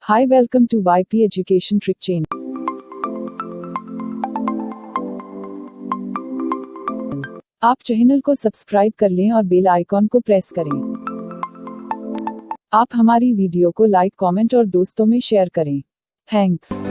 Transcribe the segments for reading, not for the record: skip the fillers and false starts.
Hi, welcome to YP Education Trick Channel. आप channel को subscribe कर लें और बेल आइकॉन को प्रेस करें। आप हमारी वीडियो को लाइक, कमेंट और दोस्तों में शेयर करें। थैंक्स।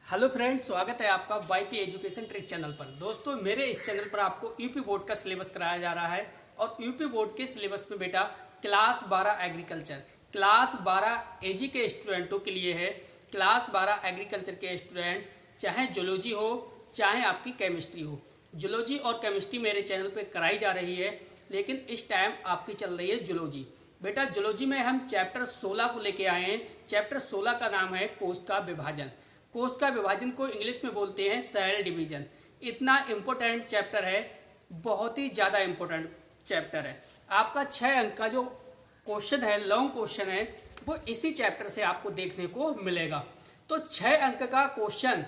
हेलो फ्रेंड्स, स्वागत है आपका वाईपी एजुकेशन ट्रिक चैनल पर। दोस्तों, मेरे इस चैनल पर आपको यूपी बोर्ड का सिलेबस कराया जा रहा है और यूपी बोर्ड के सिलेबस में बेटा क्लास 12 एग्रीकल्चर, क्लास 12 एजी के स्टूडेंटों के लिए है। क्लास 12 एग्रीकल्चर के स्टूडेंट, चाहे जूलॉजी हो चाहे आपकी केमिस्ट्री हो, जूलॉजी और केमिस्ट्री मेरे चैनल पर कराई जा रही है, लेकिन इस टाइम आपकी चल रही है जूलॉजी। बेटा जूलॉजी में हम चैप्टर 16 को लेके आए हैं। चैप्टर 16 का नाम है कोश का विभाजन। कोश का विभाजन को इंग्लिश में बोलते हैं सेल डिवीजन। इतना इम्पोर्टेंट चैप्टर है, बहुत ही ज़्यादा इम्पोर्टेंट चैप्टर है। आपका 6 अंक का जो क्वेश्चन है, लॉन्ग क्वेश्चन है, वो इसी चैप्टर से आपको देखने को मिलेगा। तो 6 अंक का क्वेश्चन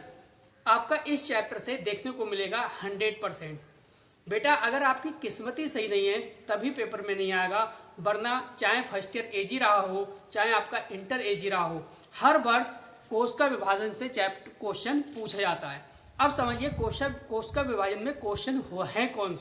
आपका इस चैप्टर से देखने को मिलेगा 100%। बेटा अगर आपकी किस्मत ही सही नहीं है तभी पेपर में नहीं आएगा, वरना चाहे फर्स्ट ईयर एजी रहा हो चाहे आपका इंटर एजी रहा हो, हर वर्ष कोश का विभाजन से चैप्टर क्वेश्चन पूछा जाता है। अब समझिए कोश का विभाजन में क्वेश्चन है कौन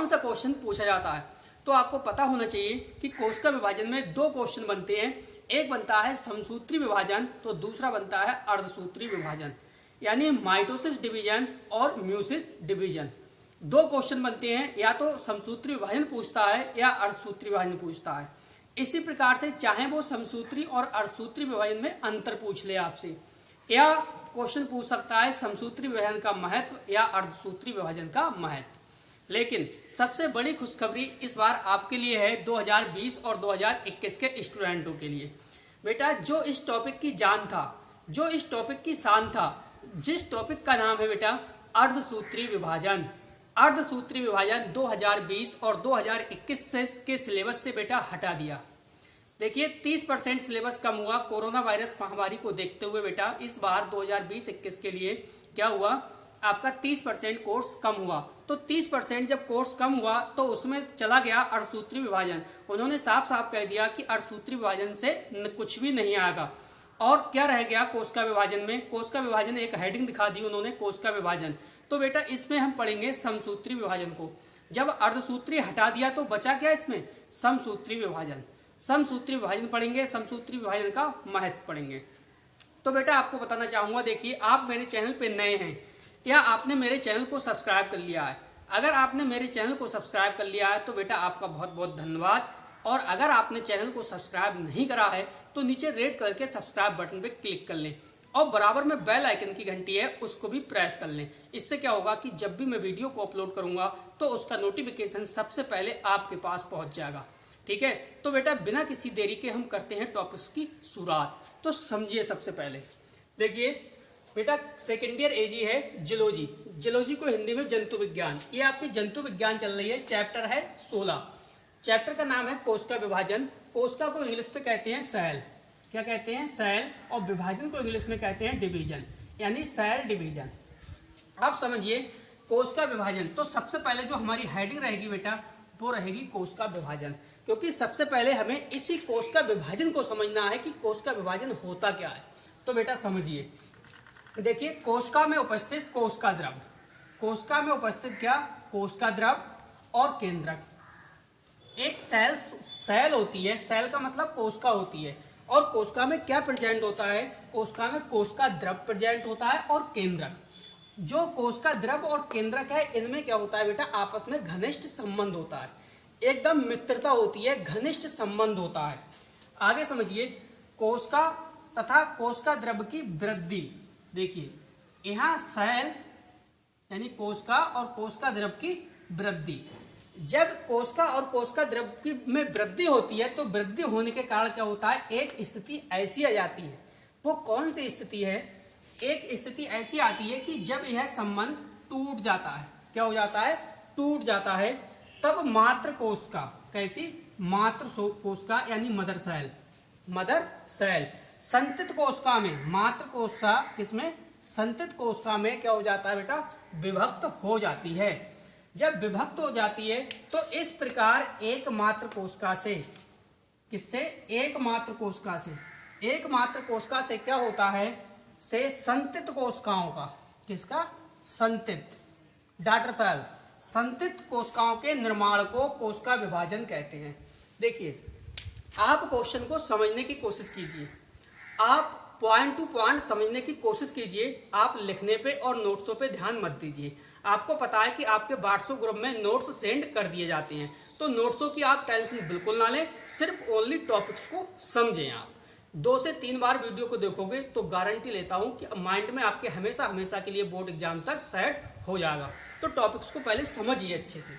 सा क्वेश्चन पूछा जाता है। तो आपको पता होना चाहिए कि कोश का विभाजन में 2 क्वेश्चन बनते हैं। एक बनता है समसूत्री विभाजन, तो दूसरा बनता है अर्धसूत्री विभाजन, यानी माइटोसिस डिवीजन और म्यूसिस डिवीजन। 2 क्वेश्चन बनते हैं, या तो समसूत्री विभाजन पूछता है या अर्धसूत्री विभाजन पूछता है। इसी प्रकार से चाहे वो समसूत्री और अर्धसूत्री विभाजन में अंतर पूछ ले आपसे, या क्वेश्चन पूछ सकता है समसूत्री विभाजन का महत्व या अर्धसूत्री विभाजन का महत्व। लेकिन सबसे बड़ी खुशखबरी इस बार आपके लिए है 2020 और 2021 के स्टूडेंटों के लिए। बेटा जो इस टॉपिक की जान था, जो इस टॉपिक की शान था, जिस टॉपिक का नाम है बेटा अर्धसूत्री विभाजन, अर्धसूत्री विभाजन 2020 और 2021 के सिलेबस से बेटा हटा दिया। देखिए 30% सिलेबस कम हुआ कोरोना वायरस महामारी को देखते हुए। बेटा इस बार 2020-21 के लिए क्या हुआ, आपका 30% कोर्स कम हुआ। तो 30% जब कोर्स कम हुआ तो उसमें चला गया अर्धसूत्री विभाजन। उन्होंने साफ साफ कह दिया कि अर्धसूत्री विभाजन से कुछ भी नहीं आएगा। और क्या रह गया कोश का विभाजन में? कोश का विभाजन एक हेडिंग दिखा दी उन्होंने, कोश का विभाजन। तो बेटा इसमें हम पढ़ेंगे समसूत्री विभाजन को। जब अर्धसूत्री हटा दिया तो बचा क्या इसमें? समसूत्री विभाजन। समसूत्री विभाजन पढ़ेंगे, समसूत्री विभाजन का महत्व पढ़ेंगे। तो बेटा आपको बताना चाहूंगा, देखिए आप मेरे चैनल पे नए हैं या आपने मेरे चैनल को सब्सक्राइब कर लिया है। अगर आपने मेरे चैनल को सब्सक्राइब कर लिया है तो बेटा आपका बहुत बहुत धन्यवाद। और अगर आपने चैनल को सब्सक्राइब नहीं करा है तो नीचे रेड कलर के सब्सक्राइब बटन पे क्लिक कर लें और बराबर में बेल आइकन की घंटी है उसको भी प्रेस कर लें। इससे क्या होगा कि जब भी मैं वीडियो को अपलोड करूंगा तो उसका नोटिफिकेशन सबसे पहले आपके पास पहुंच जाएगा। ठीक है, तो बेटा बिना किसी देरी के हम करते हैं टॉपिक्स की शुरुआत। तो समझिए, सबसे पहले देखिए बेटा सेकेंड ईयर एजी है जूलॉजी। जूलॉजी को हिंदी में जंतु विज्ञान, ये आपकी जंतु विज्ञान चल रही है। चैप्टर है 16। चैप्टर का नाम है कोश का विभाजन। कोशिका को इंग्लिश में कहते हैं सेल। क्या कहते हैं? सेल। और विभाजन को इंग्लिश में कहते हैं डिवीजन, यानी सेल डिवीजन। आप समझिए कोश का विभाजन, तो सबसे पहले जो हमारी हेडिंग रहेगी बेटा वो रहेगी कोश का विभाजन, क्योंकि सबसे पहले हमें इसी कोश का विभाजन को समझना है कि कोश का विभाजन होता क्या है। तो बेटा समझिए, देखिए कोशिका में उपस्थित कोशिका द्रव, कोशिका में उपस्थित क्या? कोशिका द्रव और केंद्रक। एक सेल होती है, सेल का मतलब कोशिका होती है, और कोशिका में क्या प्रेजेंट होता है? कोशिका में कोशिका द्रव प्रेजेंट होता है और केंद्रक। जो कोशिका द्रव और केंद्रक है इनमें क्या होता है बेटा? आपस में घनिष्ठ संबंध होता है, एकदम मित्रता होती है, घनिष्ठ संबंध होता है। आगे समझिए, कोशिका तथा कोशिका द्रव की वृद्धि। देखिए यहाँ सेल यानी कोशिका और कोशिका द्रव की वृद्धि। जब कोशिका और कोशिका द्रव की में वृद्धि होती है तो वृद्धि होने के कारण क्या होता है? एक स्थिति ऐसी आ जाती है। वो कौन सी स्थिति है? एक स्थिति ऐसी आती है कि जब यह संबंध टूट जाता है, क्या हो जाता है? टूट जाता है। तब मात्र कोशिका, कैसी? मात्र कोशिका यानी मदर सेल, मदर सेल संतत कोशिका में, मात्र कोशिका किसमें? संतत कोशिका में क्या हो जाता है बेटा? विभक्त हो जाती है। जब विभक्त हो जाती है तो इस प्रकार एकमात्र कोशिका से, किससे? एकमात्र कोशिका से, एकमात्र कोशिका से क्या होता है? से संतित कोशिकाओं का, किसका? संतित, डॉटर सेल, संतित कोशिकाओं के निर्माण को कोशिका विभाजन कहते हैं। देखिए, आप क्वेश्चन को समझने की कोशिश कीजिए, आप पॉइंट टू पॉइंट समझने की कोशिश कीजिए, आप लिखने पे और नोट्सों पे ध्यान मत दीजिए। आपको पता है कि आपके व्हाट्सएप ग्रुप में नोट्स सेंड कर दिए जाते हैं, तो नोट्सों की आप टेंशन बिल्कुल ना लें, सिर्फ ओनली टॉपिक्स को समझें। आप 2 से 3 बार वीडियो को देखोगे तो गारंटी लेता हूं कि माइंड में आपके हमेशा हमेशा के लिए बोर्ड एग्जाम तक सेट हो जाएगा। तो टॉपिक्स को पहले समझिए अच्छे से।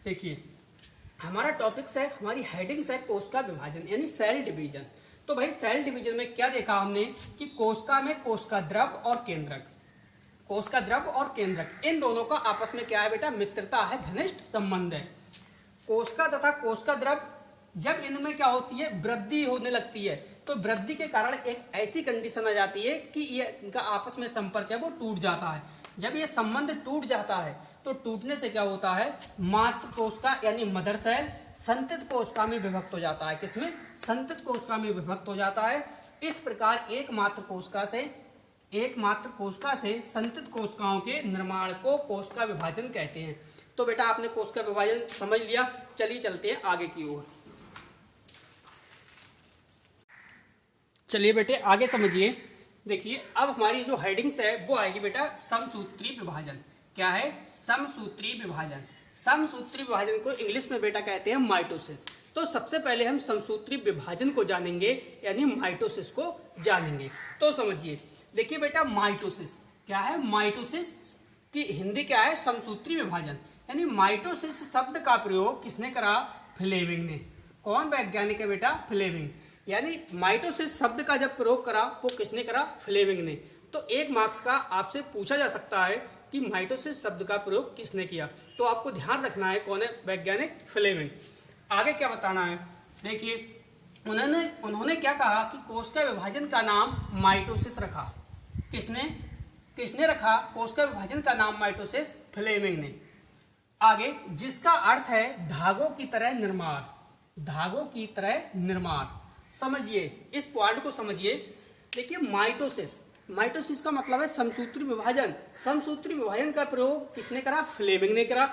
देखिए, हमारा टॉपिक्स है, हमारी हेडिंग्स है कोशिका विभाजन यानी सेल डिवीजन। तो भाई सेल डिवीजन में क्या देखा हमने कि कोशिका में कोशिका द्रव और केंद्रक, कोशिका द्रव और केंद्रक, इन दोनों का आपस में क्या है बेटा? मित्रता है, घनिष्ठ संबंध है। कोशिका तथा कोशिका द्रव जब इनमें क्या होती है? वृद्धि होने लगती है, तो वृद्धि के कारण एक ऐसी कंडीशन आ जाती है कि ये इनका आपस में संपर्क है वो टूट जाता है। जब ये संबंध टूट जाता है तो टूटने से क्या होता है? मातृ कोशिका यानी मदर सेल संतित कोशिका में विभक्त हो जाता है। किसमें? संतित कोशिका में विभक्त हो जाता है। इस प्रकार एकमात्र कोशिका से संतित कोशिकाओं के निर्माण को कोशिका विभाजन कहते हैं। तो बेटा आपने कोशिका विभाजन समझ लिया, चलिए चलते हैं आगे की ओर। चलिए बेटे आगे समझिए। देखिए, अब हमारी जो हेडिंग्स है वो आएगी बेटा समसूत्री विभाजन। क्या है? समसूत्री विभाजन। समसूत्री विभाजन को इंग्लिश में बेटा कहते हैं माइटोसिस। तो सबसे पहले हम समसूत्री विभाजन को जानेंगे यानी माइटोसिस को जानेंगे। तो समझिए, देखिए बेटा माइटोसिस क्या है? माइटोसिस की हिंदी क्या है? समसूत्री विभाजन। यानी माइटोसिस शब्द का प्रयोग किसने करा? फ्लेमिंग ने। कौन वैज्ञानिक है बेटा? फ्लेमिंग। यानी माइटोसिस शब्द का जब प्रयोग करा वो किसने करा? फ्लेमिंग ने। तो 1 मार्क्स का आपसे पूछा जा सकता है कि माइटोसिस शब्द का प्रयोग किसने किया, तो आपको ध्यान रखना है कौन है? वैज्ञानिक फ्लेमिंग। आगे क्या बताना है? देखिए, उन्होंने क्या कहा कि कोशिका विभाजन का नाम माइटोसिस रखा। किसने रखा कोशिका विभाजन का नाम माइटोसिस? फ्लेमिंग ने। आगे, जिसका अर्थ है धागों की तरह निर्माण, धागों की तरह निर्माण। समझिए, इस पॉइंट को समझिए। देखिए, माइटोसिस का मतलब है समसूत्री विभाजन। समसूत्री विभाजन का प्रयोग किसने करा? फ्लेमिंग ने करा।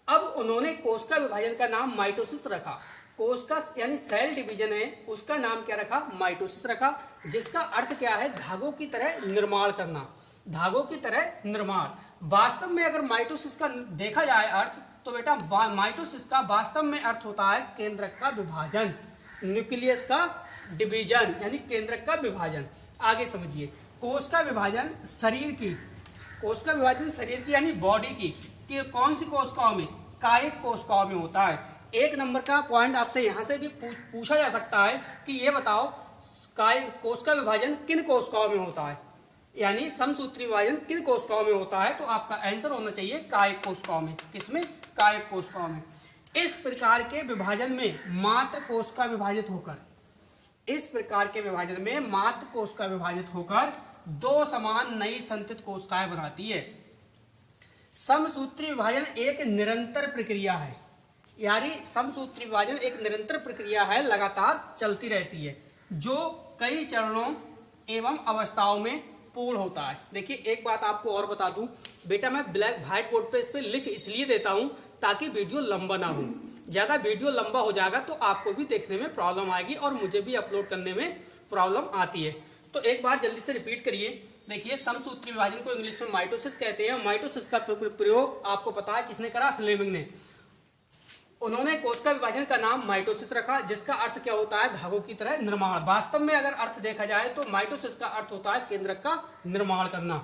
अब उन्होंने कोशिका विभाजन का नाम माइटोसिस रखा। कोशिका यानी सेल डिवीजन है, उसका नाम क्या रखा? माइटोसिस रखा, जिसका अर्थ क्या है? धागों की तरह निर्माण करना, धागों की तरह निर्माण। वास्तव में अगर माइटोसिस का देखा जाए अर्थ, तो बेटा माइटोसिस का वास्तव में अर्थ होता है केंद्रक का विभाजन, न्यूक्लियस का डिवीजन यानी केंद्रक का विभाजन। आगे समझिए, कोशिका विभाजन शरीर की, कोशिका विभाजन शरीर की यानी बॉडी की, कि कौन सी कोशिकाओं में? कायिक कोशिकाओं में होता है। 1 नंबर का पॉइंट आपसे यहां से भी पूछा जा सकता है कि ये बताओ कोशिका विभाजन किन कोशिकाओं में होता है, यानी समसूत्री विभाजन किन कोशिकाओं में होता है? तो आपका आंसर होना चाहिए कायिक कोशिकाओं में। किसमें? कायिक कोशिकाओं में। इस प्रकार के विभाजन में मात्र कोशिका विभाजित होकर, इस प्रकार के विभाजन में मात्र कोशिका विभाजित होकर 2 समान नई संतित कोशिकाएं बनाती है। समसूत्री विभाजन एक निरंतर प्रक्रिया है, यानी समसूत्री विभाजन एक निरंतर प्रक्रिया है, लगातार चलती रहती है, जो कई चरणों एवं अवस्थाओं में पूर्ण होता है। देखिए, एक बात आपको और बता दूं बेटा, मैं ब्लैक व्हाइट बोर्ड पे इस पे लिख इसलिए देता हूं ताकि वीडियो लंबा ना हो। ज्यादा वीडियो लंबा हो जाएगा तो आपको भी देखने में प्रॉब्लम आएगी और मुझे भी अपलोड करने में प्रॉब्लम आती है। तो एक बार जल्दी से रिपीट करिए। देखिए, समसूत्री विभाजन को इंग्लिश में माइटोसिस कहते हैं। माइटोसिस का प्रयोग आपको पता है किसने करा? फ्लेमिंग ने। उन्होंने कोशिका विभाजन का नाम माइटोसिस रखा, जिसका अर्थ क्या होता है? धागों की तरह निर्माण। वास्तव में अगर अर्थ देखा जाए तो माइटोसिस का अर्थ होता है केंद्रक का निर्माण करना।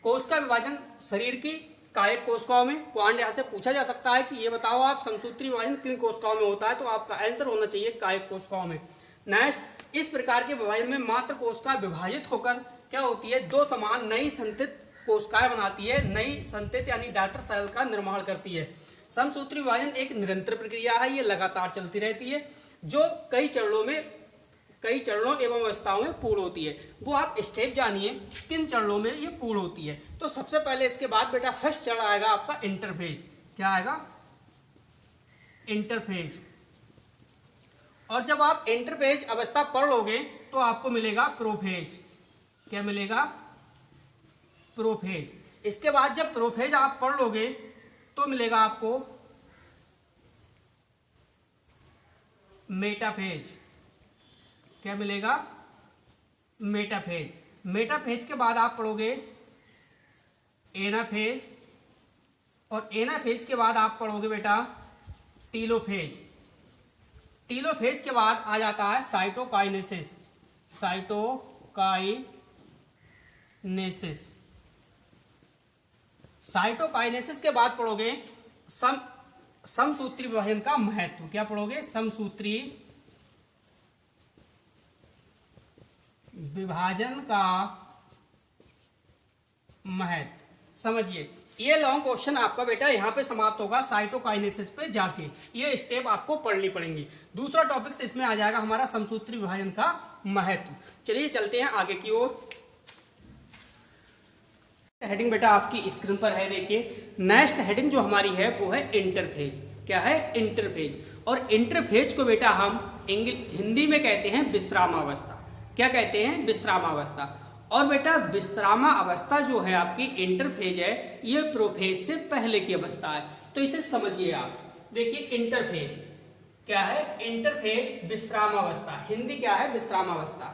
कोशिका विभाजन शरीर की कायिक कोशिकाओं में। पॉइंट यहाँ से पूछा जा सकता है कि ये बताओ आप समसूत्री विभाजन किन कोशिकाओं में होता है, तो आपका आंसर होना चाहिए कायिक कोशिकाओं में। नेक्स्ट, इस प्रकार के विभाजन में मात्र कोशिका विभाजित होकर क्या होती है? 2 समान नई संतित कोशिकाएं बनाती है। नई संतित यानी डॉटर सेल का निर्माण करती है। समसूत्री विभाजन एक निरंतर प्रक्रिया है, ये लगातार चलती रहती है, जो कई चरणों एवं अवस्थाओं में पूर्ण होती है। वो आप स्टेप जानिए किन चरणों में ये पूर्ण होती है। तो सबसे पहले इसके बाद बेटा फर्स्ट चरण आएगा आपका इंटरफेज। क्या आएगा, इंटरफेज। और जब आप इंटरफेज अवस्था पढ़ लोगे तो आपको मिलेगा प्रोफेज। क्या मिलेगा, प्रोफेज। इसके बाद जब प्रोफेज आप पढ़ लोगे तो मिलेगा आपको मेटाफेज। क्या मिलेगा, मेटाफेज। मेटाफेज के बाद आप पढ़ोगे एनाफेज, और एनाफेज के बाद आप पढ़ोगे बेटा टीलोफेज। टीलोफेज के बाद आ जाता है साइटोकाइनेसिस। साइटोकाइनेसिस। साइटोकाइनेसिस के बाद पढ़ोगे समसूत्री विभाजन का महत्व। क्या पढ़ोगे, समसूत्री विभाजन का महत्व। समझिए, ये लॉन्ग क्वेश्चन आपका बेटा यहाँ पे समाप्त होगा साइटोकाइनेसिस पे जाके। ये स्टेप आपको पढ़नी पड़ेंगी। दूसरा टॉपिक से इसमें आ जाएगा हमारा समसूत्री विभाजन का महत्व। चलिए चलते हैं आगे की ओर। हेडिंग बेटा आपकी स्क्रीन पर है, देखिए। नेक्स्ट हेडिंग जो हमारी है वो है इंटरफेज। क्या है, इंटरफेज। और इंटरफेज को बेटा हम हिंदी में कहते हैं विश्रामावस्था। क्या कहते हैं, विश्रामावस्था। और बेटा विश्रामावस्था जो है आपकी इंटरफेज है, ये प्रोफेज से पहले की अवस्था है। तो इसे समझिए आप। देखिए इंटरफेज क्या है, इंटरफेज विश्रामावस्था। हिंदी क्या है, विश्रामावस्था।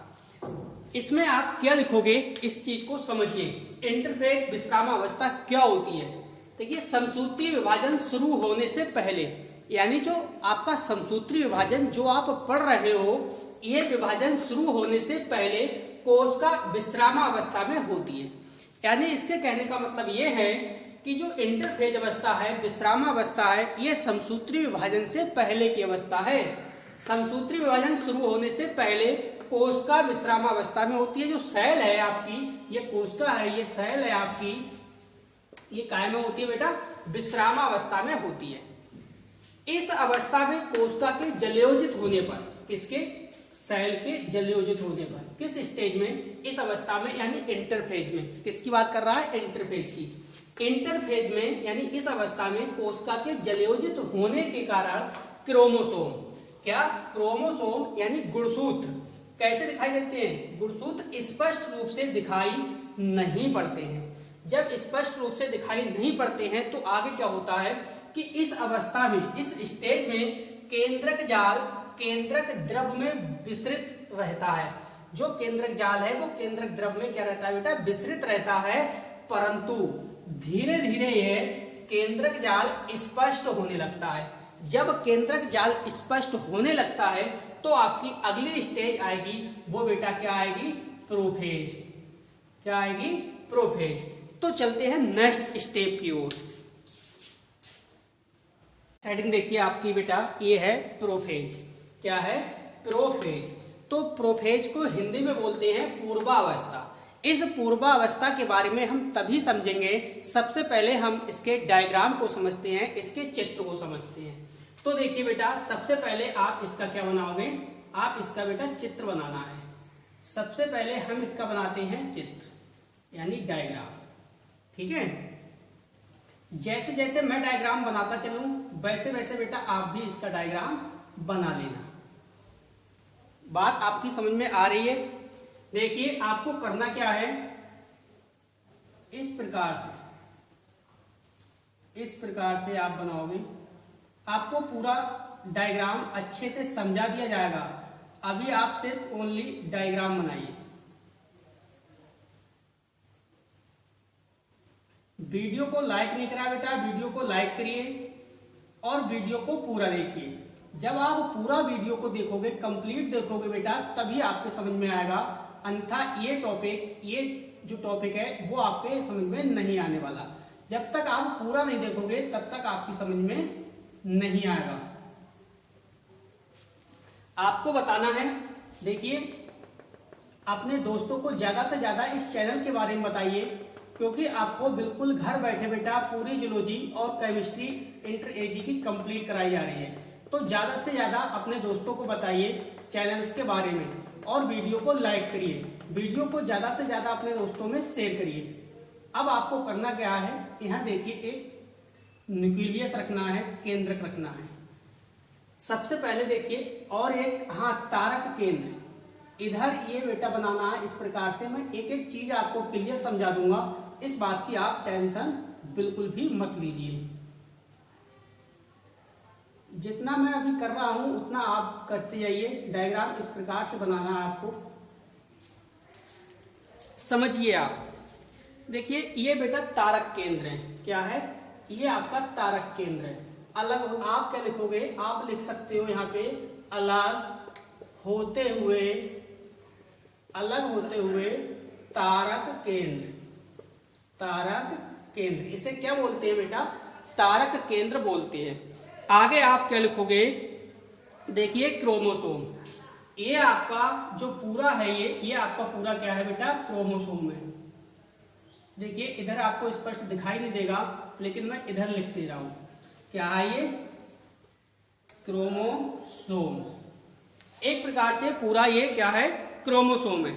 इसमें आप क्या लिखोगे, इस चीज को समझिए। इंटरफेज विश्रामावस्था क्या होती है। देखिए, समसूत्री विभाजन शुरू होने से पहले, यानी जो आपका समसूत्री विभाजन जो आप पढ़ रहे हो, ये विभाजन शुरू होने से पहले कोशिका विश्रामावस्था में होती है। यानी इसके कहने का मतलब ये है कि जो इंटरफेज अवस्था है, विश्रामावस्था है, ये समसूत्री विभाजन से पहले की अवस्था है। समसूत्री विभाजन शुरू होने से पहले कोशिका विश्रामावस्था में होती है। जो सेल है आपकी, ये कोशिका है, ये सेल है आपकी, ये काय में होती है बेटा, विश्रामावस्था में होती है। इस अवस्था में कोशिका के जलयोजित होने पर, किसके, सेल के जलयोजित होने पर, किस स्टेज में, इस अवस्था में, यानी इंटरफेज में। किसकी बात कर रहा है, इंटरफेज की। इंटरफेज में यानी इस अवस्था में कोशिका के जलयोजित होने के कारण क्रोमोसोम, क्या, क्रोमोसोम यानी गुणसूत्र कैसे दिखाई देते हैं, गुणसूत्र स्पष्ट रूप से दिखाई नहीं पड़ते हैं। जब स्पष्ट रूप से दिखाई नहीं पड़ते हैं तो आगे क्या होता है कि इस अवस्था में, इस स्टेज में केंद्रक जाल केंद्रक द्रव में विसरित रहता है। जो केंद्रक जाल है वो केंद्रक द्रव में क्या रहता है बेटा, विसरित रहता है। परंतु धीरे धीरे यह केंद्रक जाल स्पष्ट होने लगता है। जब केंद्रक जाल स्पष्ट होने लगता है तो आपकी अगली स्टेज आएगी, वो बेटा क्या आएगी, प्रोफेज। क्या आएगी, प्रोफेज। तो चलते हैं नेक्स्ट स्टेप की ओर। हेडिंग देखिए आपकी बेटा, ये है प्रोफेज। क्या है, प्रोफेज। तो प्रोफेज को हिंदी में बोलते हैं पूर्वावस्था। इस पूर्वावस्था के बारे में हम तभी समझेंगे, सबसे पहले हम इसके डायग्राम को समझते हैं, इसके चित्र को समझते हैं। तो देखिए बेटा, सबसे पहले आप इसका क्या बनाओगे, आप इसका बेटा चित्र बनाना है। सबसे पहले हम इसका बनाते हैं चित्र, यानी डायग्राम। ठीक है, जैसे जैसे मैं डायग्राम बनाता चलूं वैसे वैसे बेटा आप भी इसका डायग्राम बना लेना। बात आपकी समझ में आ रही है। देखिए आपको करना क्या है, इस प्रकार से आप बनाओगे। आपको पूरा डायग्राम अच्छे से समझा दिया जाएगा। अभी आप सिर्फ ओनली डायग्राम बनाइए। वीडियो को लाइक नहीं करा बेटा, वीडियो को लाइक करिए और वीडियो को पूरा देखिए। जब आप पूरा वीडियो को देखोगे, कंप्लीट देखोगे बेटा, तभी आपके समझ में आएगा। अन्यथा ये जो टॉपिक है वो आपके समझ में नहीं आने वाला। जब तक आप पूरा नहीं देखोगे तब तक आपकी समझ में नहीं आएगा। आपको बताना है, देखिए अपने दोस्तों को ज्यादा से ज्यादा इस चैनल के बारे में बताइए, क्योंकि आपको बिल्कुल घर बैठे बेटा पूरी जूलॉजी और केमिस्ट्री इंटर एजी की कंप्लीट कराई जा रही है। तो ज्यादा से ज्यादा अपने दोस्तों को बताइए चैनल्स के बारे में, और वीडियो को लाइक करिए, वीडियो को ज्यादा से ज्यादा अपने दोस्तों में शेयर करिए। अब आपको करना क्या है, यहाँ देखिए एक न्यूक्लियस रखना है, केंद्रक रखना है। सबसे पहले देखिए, और एक हाँ तारक केंद्र, इधर ये बेटा बनाना है। इस प्रकार से मैं एक एक चीज आपको क्लियर समझा दूंगा, इस बात की आप टेंशन बिल्कुल भी मत लीजिए। जितना मैं अभी कर रहा हूं उतना आप करते जाइए। डायग्राम इस प्रकार से बनाना है आपको, समझिए आप। देखिए ये बेटा तारक केंद्र है। क्या है? ये आपका तारक केंद्र है। अलग आप क्या लिखोगे? आप लिख सकते हो यहाँ पे अलग होते हुए तारक केंद्र। तारक केंद्र इसे क्या बोलते हैं बेटा? तारक केंद्र बोलते हैं। आगे आप क्या लिखोगे? देखिए क्रोमोसोम। ये आपका जो पूरा है, ये आपका पूरा क्या है बेटा? क्रोमोसोम है। देखिए इधर आपको स्पष्ट दिखाई नहीं देगा, लेकिन मैं इधर लिख दे रहा हूं। क्या है ये? क्रोमोसोम। एक प्रकार से पूरा ये क्या है? क्रोमोसोम है।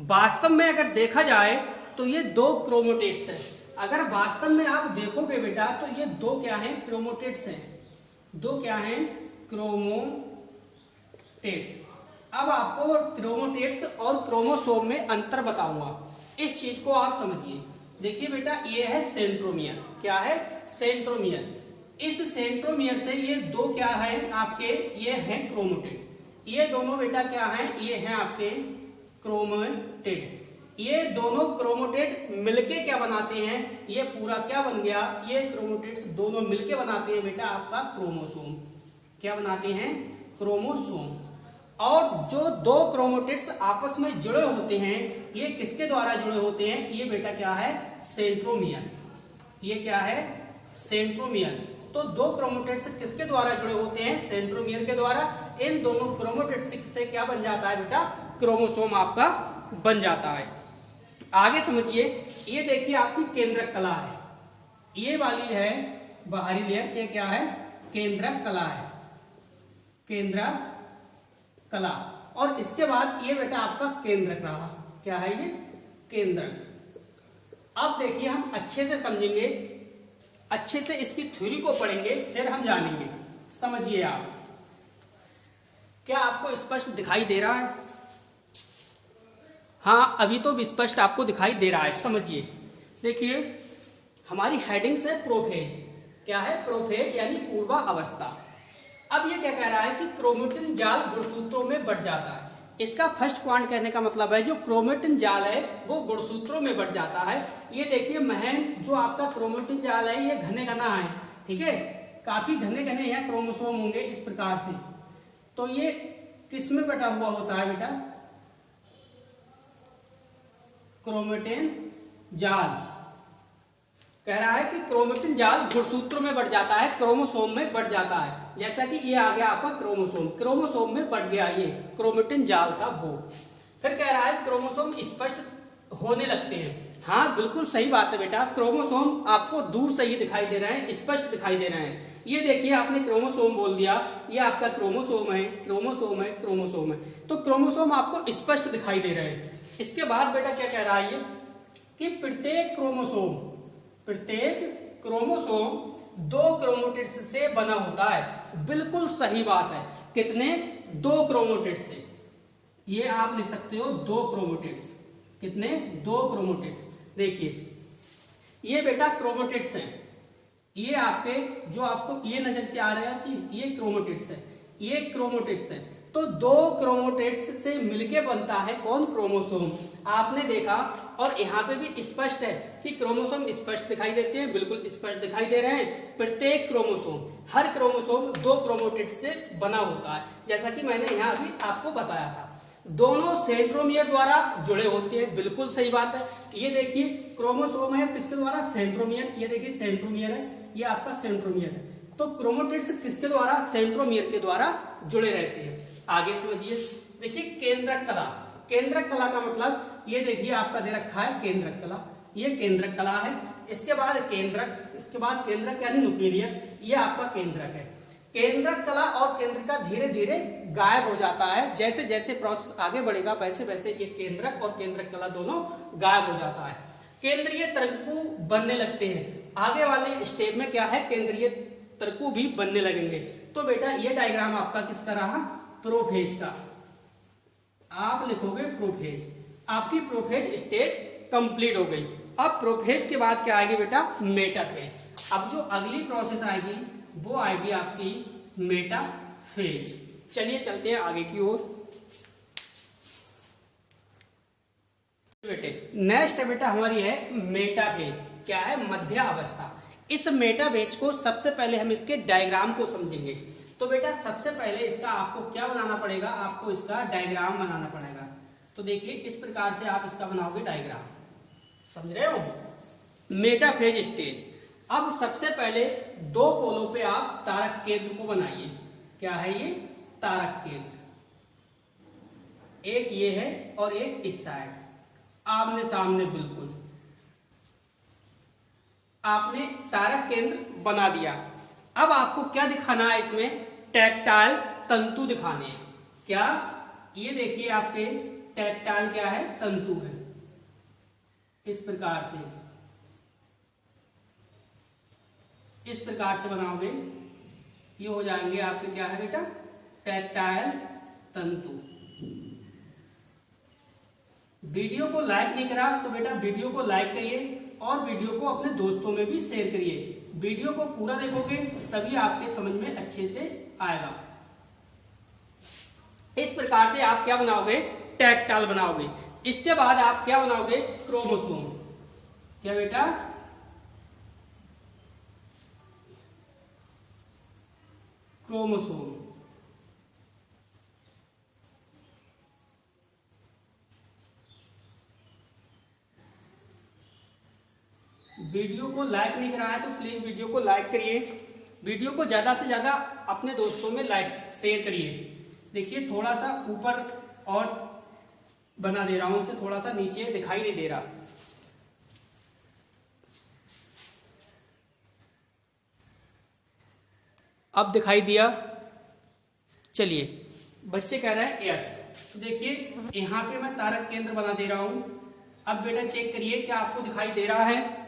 वास्तव में अगर देखा जाए तो ये 2 क्रोमोटेट्स है। अगर वास्तव में आप देखोगे बेटा तो ये 2 क्या है? क्रोमोटेट्स हैं। 2 क्या है? क्रोमोटेट्स। अब आपको क्रोमोटेट्स और क्रोमोसोम में अंतर बताऊंगा, इस चीज को आप समझिए। देखिए बेटा ये है सेंट्रोमियर। क्या है? सेंट्रोमियर। इस सेंट्रोमियर से ये 2 क्या है आपके? ये है क्रोमोटेट। ये दोनों बेटा क्या है? ये है आपके क्रोमोटेट। ये दोनों क्रोमोटेट मिलके क्या बनाते हैं? ये पूरा क्या बन गया? ये क्रोमोटेट्स दोनों मिलके बनाते हैं बेटा आपका क्रोमोसोम। क्या बनाते हैं? क्रोमोसोम। और जो 2 क्रोमोटेट्स आपस में जुड़े होते हैं, ये किसके द्वारा जुड़े होते हैं? ये बेटा क्या है? सेंट्रोमियर। ये क्या है? सेंट्रोमियर। तो 2 क्रोमोटेट्स किसके द्वारा जुड़े होते हैं? सेंट्रोमियर के द्वारा। इन दोनों क्रोमोटेट्स से क्या बन जाता है बेटा? क्रोमोसोम आपका बन जाता है। आगे समझिए, ये देखिए आपकी केंद्रक कला है। ये वाली है बाहरी लेयर, ये क्या है? केंद्रक कला है। केंद्रक कला। और इसके बाद ये बेटा आपका केंद्रक रहा। क्या है ये? केंद्रक। अब देखिए हम अच्छे से समझेंगे, अच्छे से इसकी थ्योरी को पढ़ेंगे, फिर हम जानेंगे। समझिए आप। क्या आपको स्पष्ट दिखाई दे रहा है? हाँ, अभी तो स्पष्ट आपको दिखाई दे रहा है। समझिए, देखिए हमारी हेडिंग से प्रोफेज। क्या है? प्रोफेज यानी पूर्वा अवस्था। अब ये क्या कह रहा है कि क्रोमेटिन जाल गुणसूत्रों में बढ़ जाता है। इसका फर्स्ट पॉइंट कहने का मतलब है जो क्रोमेटिन जाल है वो गुणसूत्रों में बढ़ जाता है। ये देखिए महन जो आपका क्रोमेटिन जाल है ये घने घना है, ठीक है, काफी घने घने यहाँ क्रोमोसोम होंगे इस प्रकार से। तो ये किस में बटा हुआ होता है बेटा? क्रोमेटिन जाल। कह रहा है कि क्रोमेटिन जाल गुणसूत्रों में बढ़ जाता है, क्रोमोसोम में बढ़ जाता है। जैसा कि ये आ गया आपका क्रोमोसोम, क्रोमोसोम में बढ़ गया, ये क्रोमेटिन जाल था वो। फिर कह रहा है क्रोमोसोम स्पष्ट होने लगते हैं। हाँ बिल्कुल सही बात है बेटा, क्रोमोसोम आपको दूर से ही दिखाई दे रहे हैं, स्पष्ट दिखाई दे रहे हैं। ये देखिए आपने क्रोमोसोम बोल दिया, ये आपका क्रोमोसोम है, क्रोमोसोम है, क्रोमोसोम है। तो क्रोमोसोम आपको स्पष्ट दिखाई दे रहे हैं। इसके बाद बेटा क्या कह रहा है ये कि प्रत्येक क्रोमोसोम 2 क्रोमोटिड्स से बना होता है। बिल्कुल सही बात है। कितने? 2 क्रोमोटिड्स से। ये आप लिख सकते हो 2 क्रोमोटिड्स। कितने? 2 क्रोमोटिड्स। देखिए ये बेटा क्रोमोटिड्स हैं। ये आपके जो आपको ये नजर से आ रहा है चीज, ये क्रोमोटिड्स है, ये क्रोमोटिड्स है। तो 2 क्रोमोटिड्स से मिलके बनता है कौन? क्रोमोसोम। आपने देखा और यहाँ पे भी स्पष्ट है कि क्रोमोसोम स्पष्ट दिखाई देते हैं, बिल्कुल स्पष्ट दिखाई दे रहे हैं। प्रत्येक क्रोमोसोम, हर क्रोमोसोम 2 क्रोमोटिड्स से बना होता है, जैसा कि मैंने यहाँ अभी आपको बताया था। दोनों सेंट्रोमियर द्वारा जुड़े होते हैं, बिल्कुल सही बात है। ये देखिए क्रोमोसोम है किसके द्वारा? सेंट्रोमियर। ये देखिए सेंट्रोमियर है, ये आपका सेंट्रोमियर है। तो क्रोमोटिड्स किसके द्वारा? सेंट्रोमियर के द्वारा जुड़े रहते हैं। आगे समझिए, देखिए केंद्रक कला। केंद्रक कला का मतलब ये देखिए आपका दे रखा है केंद्रक कला, ये केंद्रक कला है। इसके बाद केंद्रक, इसके बाद केंद्रक यानी न्यूक्लियस, ये आपका केंद्रक है। केंद्रक कला और केंद्रक का धीरे धीरे गायब हो जाता है। जैसे जैसे प्रोसेस आगे बढ़ेगा वैसे वैसे ये केंद्रक और केंद्रक कला दोनों गायब हो जाता है। केंद्रीय तंतु बनने लगते हैं। आगे वाले स्टेप में क्या है, केंद्रीय तरकु भी बनने लगेंगे। तो बेटा ये डायग्राम आपका किसका रहा, प्रोफेज का। आप लिखोगे प्रोफेज, आपकी प्रोफेज स्टेज कंप्लीट हो गई। अब प्रोफेज के बाद क्या आएगी बेटा, मेटाफेज। अब जो अगली प्रोसेस आएगी वो आएगी आपकी मेटाफेज। चलिए चलते हैं आगे की ओर। बेटे नेक्स्ट बेटा हमारी है मेटाफेज। क्या है, मध्य अवस्था। इस मेटाफेज को सबसे पहले हम इसके डायग्राम को समझेंगे। तो बेटा सबसे पहले इसका आपको क्या बनाना पड़ेगा, आपको इसका डायग्राम बनाना पड़ेगा। तो देखिए इस प्रकार से आप इसका बनाओगे डायग्राम, समझ रहे हो। Metaphase stage. अब सबसे पहले दो पोलों पे आप तारक केंद्र को बनाइए। क्या है ये, तारक केंद्र। एक ये है और एक इस साइड, आमने सामने बिल्कुल। आपने तारक केंद्र बना दिया। अब आपको क्या दिखाना है इसमें, टैक्टाइल तंतु दिखाने हैं। क्या, ये देखिए आपके टैक्टाइल क्या है, तंतु है। इस प्रकार से, इस प्रकार से बनाओगे, ये हो जाएंगे आपके क्या है बेटा, टैक्टाइल तंतु। वीडियो को लाइक नहीं करा तो बेटा वीडियो को लाइक करिए और वीडियो को अपने दोस्तों में भी शेयर करिए। वीडियो को पूरा देखोगे तभी आपके समझ में अच्छे से आएगा। इस प्रकार से आप क्या बनाओगे, टैक्टाइल बनाओगे। इसके बाद आप क्या बनाओगे, क्रोमोसोम। क्या बेटा, क्रोमोसोम। वीडियो को लाइक नहीं कराया तो प्लीज वीडियो को लाइक करिए। वीडियो को ज्यादा से ज्यादा अपने दोस्तों में लाइक शेयर करिए। देखिए थोड़ा सा ऊपर और बना दे रहा हूं, उसे थोड़ा सा नीचे दिखाई नहीं दे रहा। अब दिखाई दिया। चलिए, बच्चे कह रहे हैं यस। तो देखिए यहां पे मैं तारक केंद्र बना दे रहा हूं। अब बेटा चेक करिए क्या आपको दिखाई दे रहा है।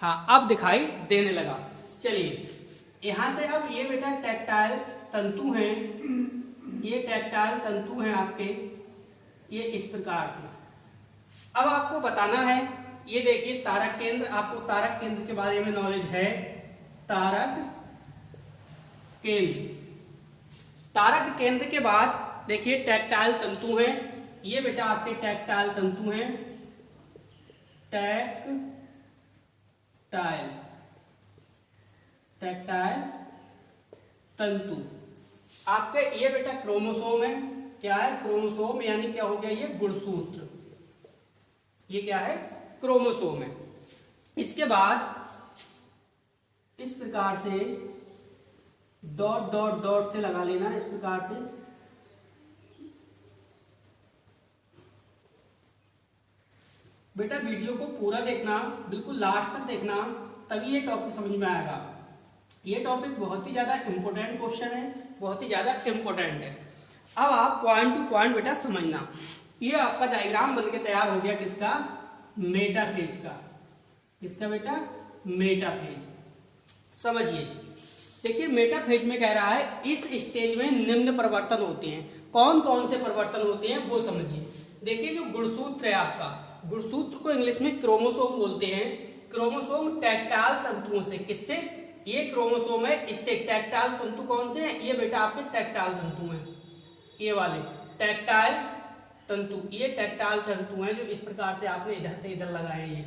हाँ, अब दिखाई देने लगा। चलिए यहां से अब ये बेटा टैक्टाइल तंतु हैं, ये टैक्टाइल तंतु हैं आपके, ये इस प्रकार से। अब आपको बताना है, ये देखिए तारक केंद्र, आपको तारक केंद्र के बारे में नॉलेज है। तारक केंद्र, तारक केंद्र के बाद देखिए टैक्टाइल तंतु हैं। ये बेटा आपके टैक्टाइल तंतु हैं, टैक्टाइल तंतु। आपके ये बेटा क्रोमोसोम है। क्या है, क्रोमोसोम, यानी क्या हो गया, ये गुणसूत्र। ये क्या है, क्रोमोसोम है। इसके बाद इस प्रकार से डॉट डॉट डॉट से लगा लेना, इस प्रकार से। बेटा वीडियो को पूरा देखना, बिल्कुल लास्ट तक देखना, तभी ये टॉपिक समझ में आएगा। ये टॉपिक बहुत ही ज्यादा इंपॉर्टेंट क्वेश्चन है, बहुत ही ज्यादा इंपॉर्टेंट है। अब आप पॉइंट टू पॉइंट बेटा समझना। ये आपका डायग्राम बनके तैयार हो गया, किसका, मेटाफेज का। किसका बेटा, मेटाफेज। समझिए, देखिए मेटाफेज में कह रहा है इस स्टेज में निम्न परिवर्तन होते हैं। कौन कौन से परिवर्तन होते हैं वो समझिए। देखिए जो गुणसूत्र है आपका, गुणसूत्र को इंग्लिश में क्रोमोसोम बोलते हैं। क्रोमोसोम टैक्टाइल तंतुओं से, किससे, ये क्रोमोसोम है, इससे टैक्टाइल तंतु कौन से हैं, ये बेटा आपके टैक्टाइल तंतु हैं। ये वाले टैक्टाइल तंतु, ये टैक्टाइल तंतु हैं जो इस प्रकार से आपने इधर से इधर लगाए हैं। ये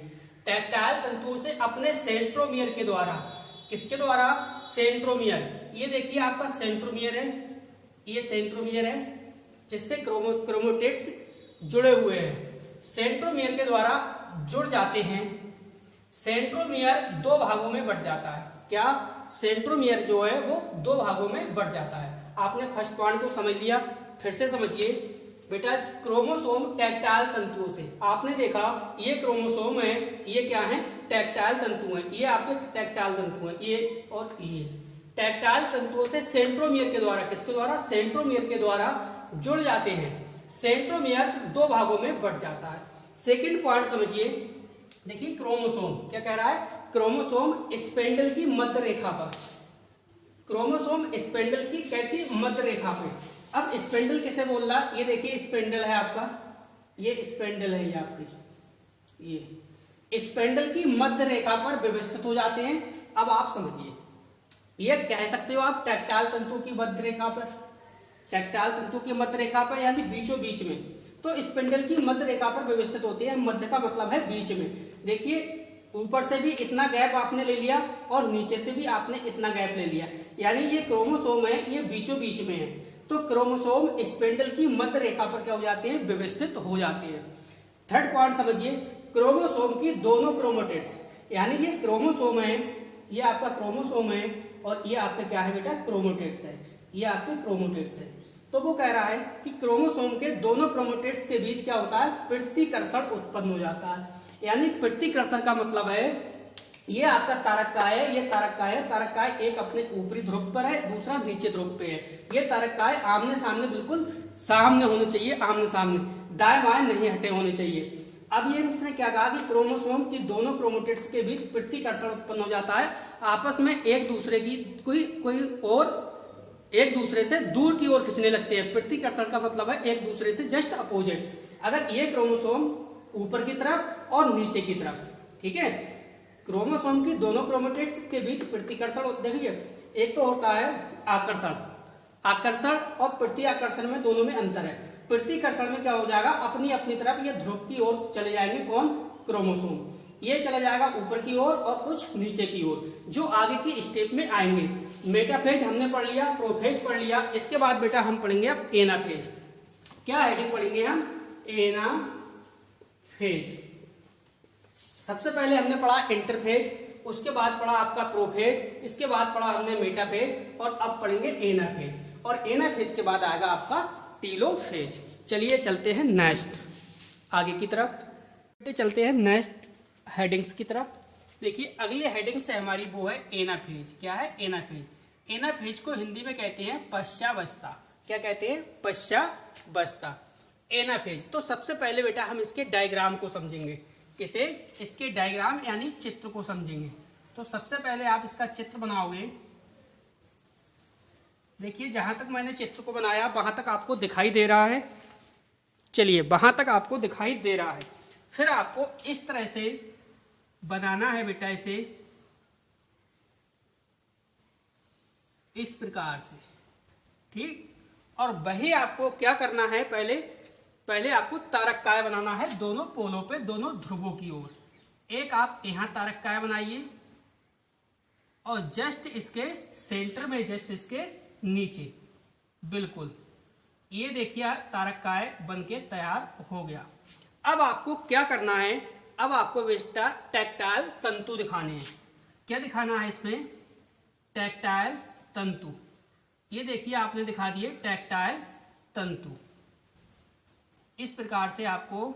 टैक्टाइल तंतुओं से अपने सेंट्रोमियर के द्वारा, किसके द्वारा, सेंट्रोमियर। ये देखिए आपका सेंट्रोमियर है, ये सेंट्रोमियर है जिससे क्रोमोटेट्स जुड़े हुए हैं। सेंट्रोमियर के द्वारा जुड़ जाते हैं। सेंट्रोमियर दो भागों में बढ़ जाता है। क्या, सेंट्रोमियर जो है वो दो भागों में बढ़ जाता है। आपने फर्स्ट पॉइंट को समझ लिया, फिर से समझिए बेटा। क्रोमोसोम टैक्टाइल तंतुओं से, आपने देखा ये क्रोमोसोम है, ये क्या है, टैक्टाइल तंतु है। ये आपके टैक्टाइल तंतु है, ये और ये टैक्टाइल तंतुओं से सेंट्रोमियर के द्वारा, किसके द्वारा, सेंट्रोमियर के द्वारा जुड़ जाते हैं। सेंट्रोमियर दो भागों में बढ़ जाता है। सेकंड पॉइंट समझिए, देखिए क्रोमोसोम क्या कह रहा है, क्रोमोसोम स्पेंडल की मध्य रेखा पर, क्रोमोसोम स्पेंडल की कैसी मध्य रेखा पे। अब स्पेंडल किसे बोल रहा है, ये देखिए स्पेंडल है आपका, ये स्पेंडल है, ये आपकी ये स्पेंडल की मध्य रेखा पर व्यवस्थित हो जाते हैं। अब आप समझिए, ये कह सकते हो आप टैक्टाइल तंतु की मध्य रेखा पर, टैक्टाइल तंतु की मध्य रेखा पर यानी बीचों बीच में। तो स्पेंडल की मध्य रेखा पर व्यवस्थित होते हैं, मध्य का मतलब है बीच में। देखिए ऊपर से भी इतना गैप आपने ले लिया और नीचे से भी आपने इतना गैप ले लिया, यानी ये क्रोमोसोम है, ये बीचों बीच में है। तो क्रोमोसोम स्पेंडल की मध्य रेखा पर क्या हो जाते हैं, व्यवस्थित हो जाते हैं। थर्ड पॉइंट समझिए, क्रोमोसोम की दोनों क्रोमोटेट्स, यानी ये क्रोमोसोम है, ये आपका क्रोमोसोम है और ये आपका क्या है बेटा, क्रोमोटेट्स है, ये आपके क्रोमोटेट्स है। तो वो कह रहा है कि क्रोमोसोम के दोनों क्रोमोटेट्स के बीच क्या होता है, प्रतिकर्षण उत्पन्न हो जाता है। यानी प्रतिकर्षण का मतलब है, ये आपका तारककाय है, ये तारककाय है, तारककाय एक अपने ऊपरी ध्रुव पर है, दूसरा नीचे ध्रुव पे है। ये तारककाय आमने सामने, बिल्कुल सामने होने चाहिए, आमने सामने, दाएं बाएं नहीं हटे होने चाहिए। अब ये इसने क्या कहा कि क्रोमोसोम की दोनों क्रोमोटेट्स के बीच प्रतिकर्षण उत्पन्न हो जाता है, आपस में एक दूसरे की कोई और एक दूसरे से दूर की ओर खींचने लगते हैं। प्रतिकर्षण का मतलब है एक दूसरे से जस्ट अपोजिट। अगर ये क्रोमोसोम ऊपर की तरफ और नीचे की तरफ, ठीक है, क्रोमोसोम की दोनों क्रोमोटेट्स के बीच प्रतिकर्षण, देखिए एक तो होता है आकर्षण, आकर्षण और प्रति आकर्षण में दोनों में अंतर है। प्रतिकर्षण में क्या हो जाएगा, अपनी अपनी तरफ ये ध्रुव की ओर चले जाएंगे, कौन, क्रोमोसोम, ये चला जाएगा ऊपर की ओर और कुछ नीचे की ओर, जो आगे की स्टेप में आएंगे। मेटाफेज हमने पढ़ लिया, प्रोफेज पढ़ लिया, इसके बाद बेटा हम पढ़ेंगे अब एनाफेज। क्या हेडिंग पढ़ेंगे हम, एनाफेज। सबसे पहले हमने पढ़ा इंटरफेज, उसके बाद पढ़ा आपका प्रोफेज, इसके बाद पढ़ा हमने मेटाफेज और अब पढ़ेंगे एनाफेज, और एनाफेज के बाद आएगा आपका टीलोफेज। चलिए चलते हैं नेक्स्ट आगे की तरफ, चलते हैं नेक्स्ट हेडिंग्स की तरफ। देखिए अगली हेडिंग से हमारी वो है एनाफेज। क्या है, एनाफेज। एनाफेज को हिंदी में कहते हैं पश्चावस्था। क्या कहते हैं, पश्चावस्था, एनाफेज। तो सबसे पहले बेटा हम इसके डायग्राम को समझेंगे। किसे, इसके डायग्राम यानी चित्र को समझेंगे। तो सबसे पहले आप इसका चित्र बनाओगे। देखिए जहां तक मैंने चित्र को बनाया वहां तक आपको दिखाई दे रहा है, चलिए वहां तक आपको दिखाई दे रहा है। फिर आपको इस तरह से बनाना है बेटा, इसे इस प्रकार से, ठीक। और वही आपको क्या करना है, पहले आपको तारककाय बनाना है दोनों पोलों पे, दोनों ध्रुवों की ओर। एक आप यहां तारककाय बनाइए और जस्ट इसके सेंटर में, जस्ट इसके नीचे, बिल्कुल ये देखिए तारककाय बनके तैयार हो गया। अब आपको क्या करना है, अब आपको बेटा टैक्टाइल तंतु दिखाने हैं। क्या दिखाना है इसमें, टैक्टाइल तंतु। ये देखिए आपने दिखा दिए टैक्टाइल तंतु। इस प्रकार से आपको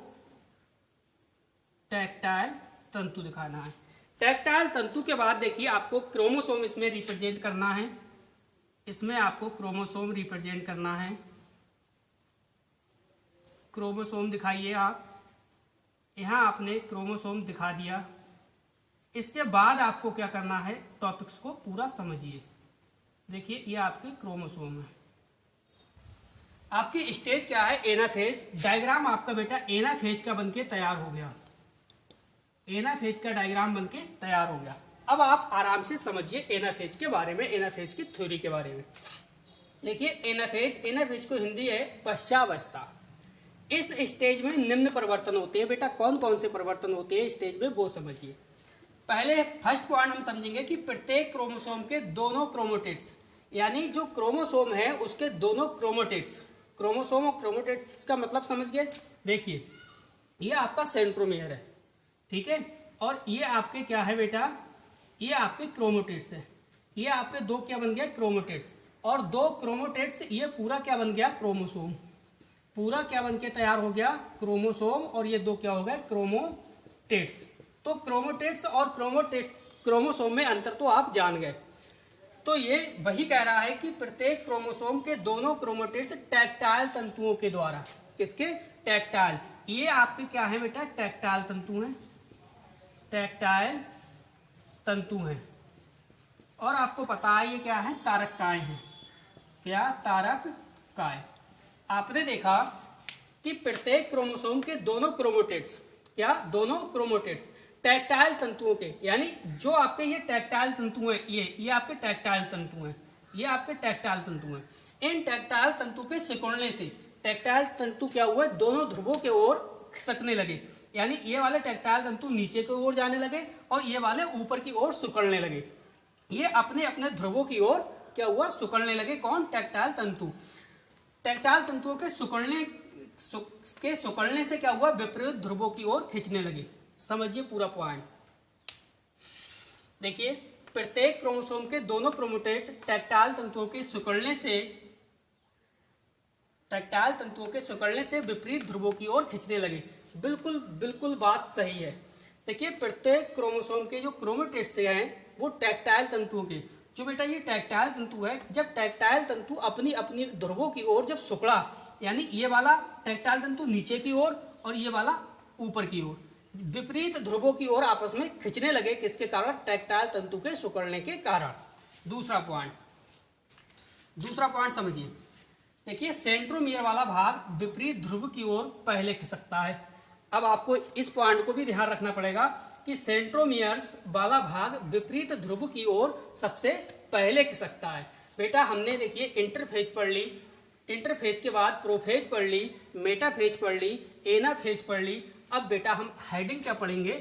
टैक्टाइल तंतु दिखाना है। टैक्टाइल तंतु के बाद देखिए आपको क्रोमोसोम इसमें रिप्रेजेंट करना है, इसमें आपको क्रोमोसोम रिप्रेजेंट करना है। क्रोमोसोम दिखाइए आप, यहां आपने क्रोमोसोम दिखा दिया। इसके बाद आपको क्या करना है, टॉपिक्स को पूरा समझिए। देखिए ये आपके क्रोमोसोम है। आपकी स्टेज क्या है, एनाफेज। डायग्राम आपका बेटा एनाफेज का बनके तैयार हो गया, एनाफेज का डायग्राम बनके तैयार हो गया। अब आप आराम से समझिए एनाफेज के बारे में, एनाफेज की थ्योरी के बारे में। देखिए एनाफेज, एनाफेज को हिंदी है पश्चावस्था। इस स्टेज में निम्न परिवर्तन होते हैं बेटा। कौन कौन से परिवर्तन होते हैं स्टेज में, वो समझिए। पहले फर्स्ट पॉइंट हम समझेंगे कि प्रत्येक क्रोमोसोम के दोनों क्रोमोटेट्स, यानी जो क्रोमोसोम है उसके दोनों क्रोमोटेट्स, क्रोमोसोम और क्रोमोटेट्स का मतलब समझ गए। देखिए ये आपका सेंट्रोमियर है, ठीक है, और ये आपके क्या है बेटा, ये आपके क्रोमोटेट्स है। ये आपके दो क्या बन गया, क्रोमोटेट्स, और दो क्रोमोटेट्स, ये पूरा क्या बन गया, क्रोमोसोम। पूरा क्या बन के तैयार हो गया, क्रोमोसोम, और ये दो क्या हो गए, क्रोमोटेट्स। तो क्रोमोटेट्स और क्रोमोसोम में अंतर तो आप जान गए। तो ये वही कह रहा है कि प्रत्येक क्रोमोसोम के दोनों क्रोमोटेट्स टैक्टाइल तंतुओं के द्वारा, किसके, टैक्टाइल, ये आपके क्या है बेटा, टैक्टाइल तंतु हैं, टैक्टाइल तंतु हैं। और आपको पता है ये क्या है, तारककाय हैं। क्या, तारककाय। आपने देखा कि प्रत्येक क्रोमोसोम के दोनों क्रोमोटिड्स, क्या, दोनों क्रोमोटिड्स टैक्टाइल तंतुओं के, यानी जो आपके ये टैक्टाइल तंतु हैं, ये आपके टैक्टाइल तंतु हैं, ये आपके टैक्टाइल तंतु हैं। इन टैक्टाइल तंतु के सिकुड़ने से टैक्टाइल तंतु क्या हुए, दोनों ध्रुवों के ओर खिसकने लगे, यानी ये वाले टैक्टाइल तंतु नीचे की ओर जाने लगे और ये वाले ऊपर की ओर सिकुड़ने लगे। ये अपने अपने ध्रुवों की ओर क्या हुआ, सिकुड़ने लगे। कौन, टैक्टाइल तंतु। टैक्टाइल तंतुओं के सिकुड़ने से क्या हुआ, विपरीत ध्रुवों की ओर खींचने लगे। समझिए पूरा पॉइंट। देखिए, प्रत्येक क्रोमोसोम के दोनों क्रोमोटिड्स टैक्टाइल तंतुओं के सिकुड़ने से विपरीत ध्रुवों की ओर खींचने लगे। बिल्कुल बिल्कुल बात सही है। देखिए, प्रत्येक क्रोमोसोम के जो क्रोमोटिड्स हैं वो टैक्टाइल तंतुओं के, जो बेटा ये टैक्टाइल तंतु है, जब टैक्टाइल तंतु अपनी अपनी ध्रुवों की ओर जब सिकुड़ा, यानी ये वाला टैक्टाइल तंतु नीचे की ओर और ये वाला ऊपर की ओर, विपरीत ध्रुवों की ओर आपस में खींचने लगे। किसके कारण, टैक्टाइल तंतु के सिकुड़ने के कारण। दूसरा पॉइंट समझिए। देखिए, सेंट्रोमियर वाला भाग विपरीत ध्रुव की ओर पहले खिसकता है। अब आपको इस पॉइंट को भी ध्यान रखना पड़ेगा कि सेंट्रोमियर्स वाला भाग विपरीत ध्रुव की ओर सबसे पहले खिसकता है। बेटा हमने देखिए इंटरफेज पढ़ ली, इंटरफेज के बाद प्रोफेज पढ़ ली, मेटाफेज पढ़ ली, एनाफेज पढ़ ली। अब बेटा हम हेडिंग क्या पढ़ेंगे,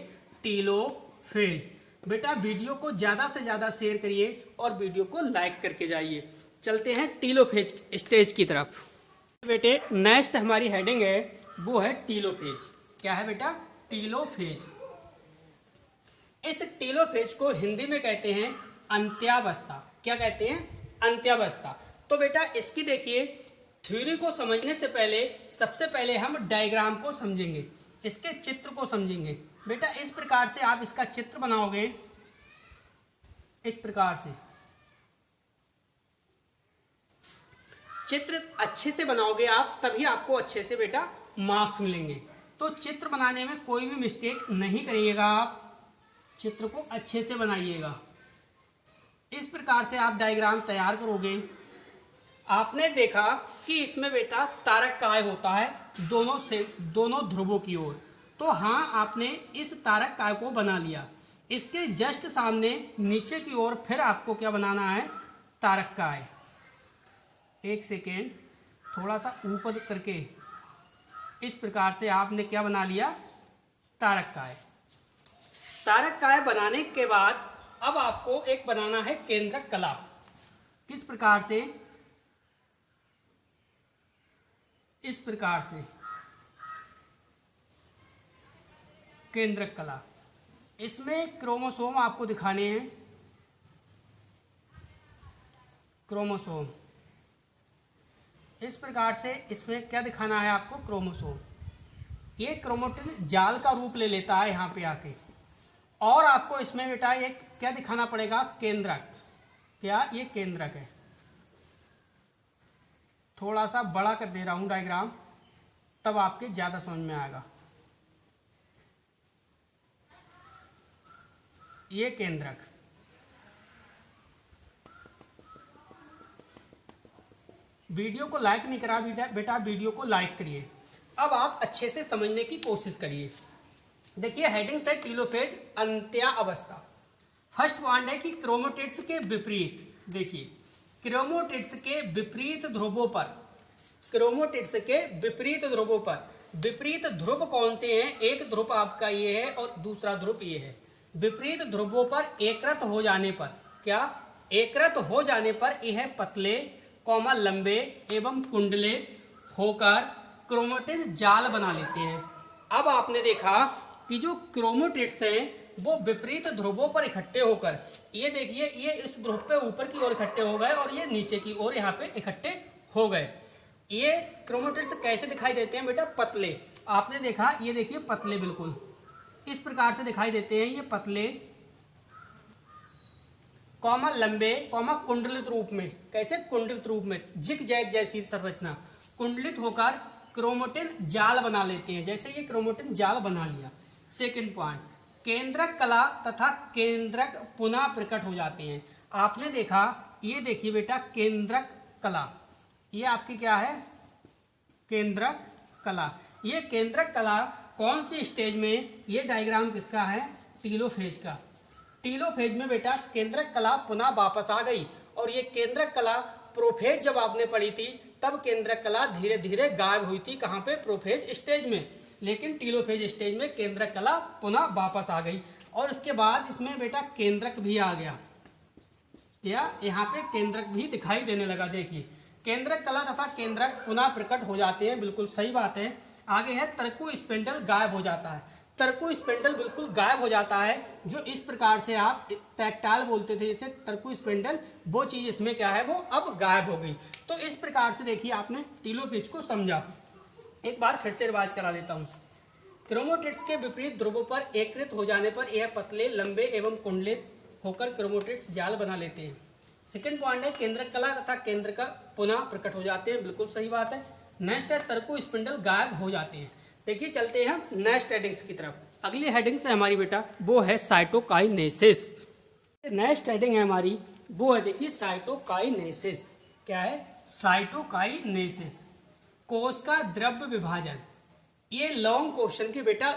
टीलोफेज। बेटा वीडियो को ज्यादा से ज्यादा शेयर करिए और वीडियो को लाइक करके जाइए। चलते हैं टीलोफेज स्टेज की तरफ। बेटे नेक्स्ट हमारी हेडिंग है वो है टीलोफेज। क्या है बेटा, टीलोफेज। इस टीलोफेज को हिंदी में कहते हैं अंत्यावस्था। क्या कहते हैं, अंत्यावस्था। तो बेटा इसकी देखिए थ्योरी को समझने से पहले सबसे पहले हम डायग्राम को समझेंगे, इसके चित्र को समझेंगे। बेटा इस प्रकार से आप इसका चित्र बनाओगे, इस प्रकार से चित्र अच्छे से बनाओगे आप, तभी आपको अच्छे से बेटा मार्क्स मिलेंगे। तो चित्र बनाने में कोई भी मिस्टेक नहीं करिएगा, आप चित्र को अच्छे से बनाइएगा। इस प्रकार से आप डायग्राम तैयार करोगे। आपने देखा कि इसमें बेटा तारककाय होता है दोनों ध्रुवों की ओर। तो हाँ, आपने इस तारककाय को बना लिया। इसके जस्ट सामने नीचे की ओर फिर आपको क्या बनाना है, तारककाय। एक सेकेंड, थोड़ा सा ऊपर करके इस प्रकार से आपने क्या बना लिया, तारककाय। तारककाय बनाने के बाद अब आपको एक बनाना है केंद्रक कला। किस प्रकार से, इस प्रकार से केंद्रक कला। इसमें क्रोमोसोम आपको दिखाने हैं, क्रोमोसोम। इस प्रकार से इसमें क्या दिखाना है आपको, क्रोमोसोम। ये क्रोमोटिन जाल का रूप ले लेता है यहाँ पे आके। और आपको इसमें बेटा एक क्या दिखाना पड़ेगा, केंद्रक। क्या, ये केंद्रक है। थोड़ा सा बड़ा कर दे रहा हूं डायग्राम, तब आपके ज्यादा समझ में आएगा। ये केंद्रक, वीडियो को लाइक नहीं करा बेटा, वीडियो को लाइक करिए। अब आप अच्छे से समझने की कोशिश करिए। देखिए हेडिंग से टीलोफेज अंत्यावस्था। फर्स्ट पॉइंट है कि क्रोमोटिड्स के विपरीत, देखिए क्रोमोटिड्स के विपरीत ध्रुवों पर, क्रोमोटिड्स के विपरीत ध्रुवों पर, विपरीत ध्रुव कौन से हैं, एक ध्रुव आपका ये है और दूसरा ध्रुव ये है। विपरीत ध्रुवों पर एकत्र हो जाने पर, क्या, एकत्र हो जाने पर यह पतले कौमा लंबे एवं कुंडले होकर क्रोमोटिन जाल बना लेते हैं। अब आपने देखा कि जो क्रोमोटिड्स हैं वो विपरीत ध्रुवों पर इकट्ठे होकर, ये देखिए ये इस ध्रुव पे ऊपर की ओर इकट्ठे हो गए और ये नीचे की ओर यहाँ पे इकट्ठे हो गए। ये क्रोमोटिड्स कैसे दिखाई देते हैं बेटा, पतले। आपने देखा ये देखिए पतले, बिल्कुल इस प्रकार से दिखाई देते हैं, ये पतले कौमा लंबे कौमा कुंडलित रूप में। कैसे, कुंडलित रूप में, जिग जैग जैसी संरचना, कुंडलित होकर क्रोमोटिन जाल बना लेते हैं। जैसे ये क्रोमोटिन जाल बना लिया। सेकंड पॉइंट, केंद्रक कला तथा केंद्रक पुनः प्रकट हो जाते हैं। आपने देखा, ये देखिए बेटा केंद्रक कला, ये आपकी क्या है, केंद्रक कला। ये केंद्रक कला कौन सी स्टेज में, ये डायग्राम किसका है, टीलोफेज का। टीलोफेज में बेटा केंद्रक कला पुनः वापस आ गई, और ये केंद्रक कला प्रोफेज जब आपने पढ़ी थी तब केंद्रक कला धीरे धीरे गायब हुई थी, कहाँ पे, प्रोफेज स्टेज में। लेकिन टीलोफेज स्टेज में केंद्रक कला पुनः वापस आ गई, और इसके बाद इसमें बेटा केंद्रक भी आ गया। क्या यहाँ पे केंद्रक भी दिखाई देने लगा। देखिए केंद्रक कला तथा केंद्रक पुनः प्रकट हो जाते हैं, बिल्कुल सही बात है। आगे है तरकु स्पिंडल गायब हो जाता है। तरकु स्पिंडल बिल्कुल गायब हो जाता है, जो इस प्रकार से आप टैक्टाइल बोलते थे जैसे तरकु स्पिंडल, वो चीज इसमें क्या है, वो अब गायब हो गई। तो इस प्रकार से देखिए आपने टीलोफेज को समझा। एक बार फिर से रिवाज करा देता हूँ। क्रोमोटिड्स के विपरीत ध्रुवों पर एकत्रित हो जाने पर यह पतले, लंबे एवं कुंडलित होकर क्रोमोटिड्स जाल बना लेते हैं। सेकंड पॉइंट है केंद्रक कला तथा केंद्र का पुनः प्रकट हो जाते हैं, बिल्कुल सही बात है। नेक्स्ट है तरकु स्पिंडल गायब हो जाते हैं। देखिए चलते हैं नेक्स्ट हेडिंग्स की तरफ। अगली हेडिंग्स है हमारी बेटा, वो है साइटोकाइनेसिस। नेक्स्ट हेडिंग है हमारी, वो है देखिए साइटोकाइनेसिस। क्या है, साइटोकाइनेसिस, कोश का द्रव्य विभाजन। ये लॉन्ग क्वेश्चन की बेटा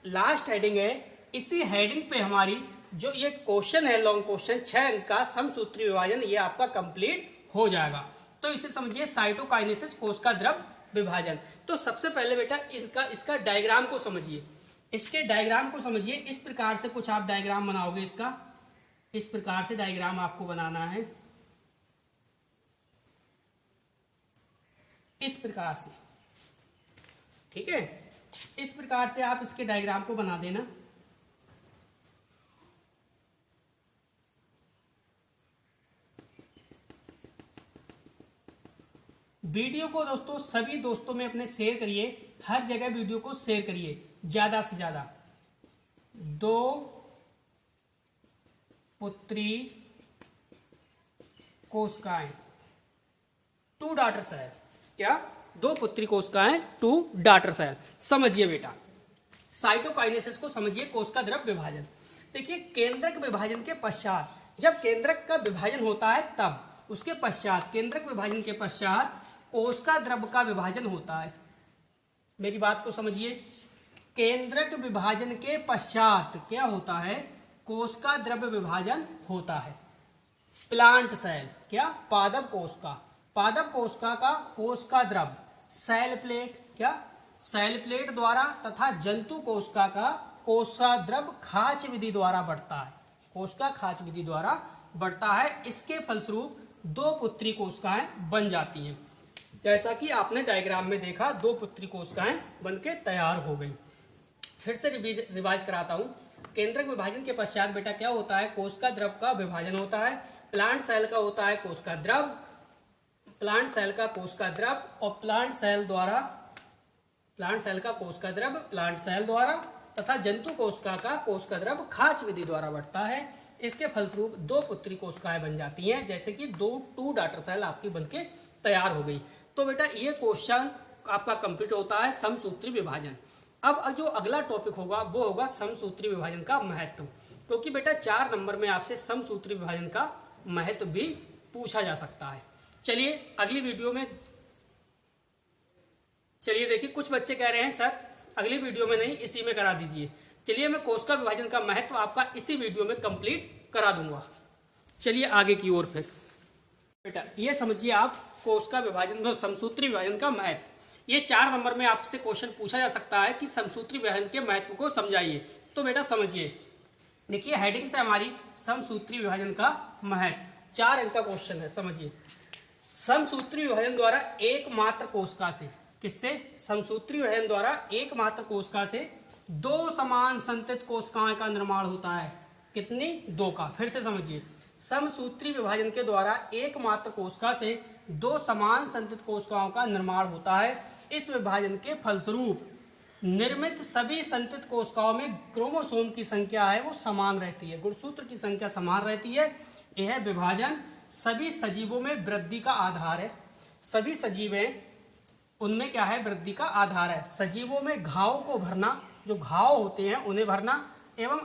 लास्ट हेडिंग है। इसी हेडिंग पे हमारी जो ये क्वेश्चन है, लॉन्ग क्वेश्चन 6 अंक का समसूत्री विभाजन, ये आपका कंप्लीट हो जाएगा। तो इसे समझिए साइटोकाइनेसिस, कोश का द्रव्य विभाजन। तो सबसे पहले बेटा इसका डायग्राम को समझिए। इसके डायग्राम को समझिए। इस प्रकार से कुछ आप डायग्राम बनाओगे इसका, इस प्रकार से डायग्राम आपको बनाना है, इस प्रकार से, ठीक है। इस प्रकार से आप इसके डायग्राम को बना देना। वीडियो को दोस्तों सभी दोस्तों में अपने शेयर करिए, हर जगह वीडियो को शेयर करिए ज्यादा से ज्यादा। 2 पुत्री कोशिकाएं, 2 डॉटर सेल। क्या, 2 पुत्री कोशिकाएं, 2 डॉटर सेल। समझिए बेटा साइटोकाइनेसिस को समझिए, कोश का द्रव्य विभाजन। देखिए केंद्रक विभाजन के पश्चात, जब केंद्रक का विभाजन होता है तब, उसके पश्चात, केंद्रक विभाजन के पश्चात कोश का द्रव्य का विभाजन होता है। मेरी बात को समझिए, केंद्रक विभाजन के पश्चात क्या होता है, कोश का द्रव्य विभाजन होता है। प्लांट सेल, क्या, पादप कोशिका, पादप कोशिका का कोश का द्रव्य, सेल प्लेट, क्या, सेल प्लेट द्वारा तथा जंतु कोशिका का कोश का द्रव्य खाच विधि द्वारा बढ़ता है। कोश का खाच विधि द्वारा बढ़ता है। इसके फलस्वरूप 2 पुत्री कोशिकाएं बन जाती हैं। जैसा कि आपने डायग्राम में देखा, 2 पुत्री कोशिकाएं बनके तैयार हो गई। फिर से रिवाइज कराता हूं। केंद्रक विभाजन के पश्चात बेटा क्या होता है, कोश का द्रव्य का विभाजन होता है। प्लांट सेल का होता है कोश का द्रव्य, प्लांट सेल का कोश का द्रव्य, और प्लांट सेल का कोश का द्रव्य प्लांट सेल द्वारा तथा जंतु कोशिका का कोश का द्रव्य खाच विधि द्वारा बढ़ता है। इसके फलस्वरूप 2 पुत्री कोशिकाएं बन जाती हैं, जैसे कि 2 डॉटर सेल आपकी बनके तैयार हो गई। तो बेटा ये क्वेश्चन आपका कंप्लीट होता है समसूत्री विभाजन। अब जो अगला टॉपिक होगा वो होगा समसूत्री विभाजन का महत्व, क्योंकि बेटा 4 नंबर में आपसे समसूत्री विभाजन का महत्व भी पूछा जा सकता है। चलिए अगली वीडियो में, चलिए देखिए कुछ बच्चे कह रहे हैं सर अगली वीडियो में नहीं इसी में करा दीजिए। चलिए मैं कोश का विभाजन का महत्व आपका इसी वीडियो में कंप्लीट करा दूंगा। चलिए आगे की ओर फिर बेटा ये समझिए आप कोश का विभाजन, समसूत्री विभाजन का महत्व। ये 4 नंबर में आपसे क्वेश्चन पूछा जा सकता है कि समसूत्री विभाजन के महत्व को समझाइए। तो बेटा समझिए, देखिए हेडिंग से हमारी समसूत्री विभाजन का महत्व, 4 अंक का क्वेश्चन है। समझिए, समसूत्री विभाजन द्वारा एकमात्र कोशिका से, किससे, समसूत्री विभाजन द्वारा एकमात्र कोशिका से 2 समान संतत कोशिकाओं का निर्माण होता है। कितनी, 2 का। फिर से समझिए, समसूत्री विभाजन के द्वारा एकमात्र कोशिका से 2 समान संतत कोशिकाओं का निर्माण होता है। इस विभाजन के फलस्वरूप निर्मित सभी संतत कोशिकाओं में क्रोमोसोम की संख्या है वो समान रहती है, गुणसूत्र की संख्या समान रहती है। यह विभाजन सभी सजीवों में वृद्धि का आधार है। सभी सजीव हैं उनमें क्या है, वृद्धि का आधार है। सजीवों में घाव को भरना, जो घाव होते हैं उन्हें भरना, एवं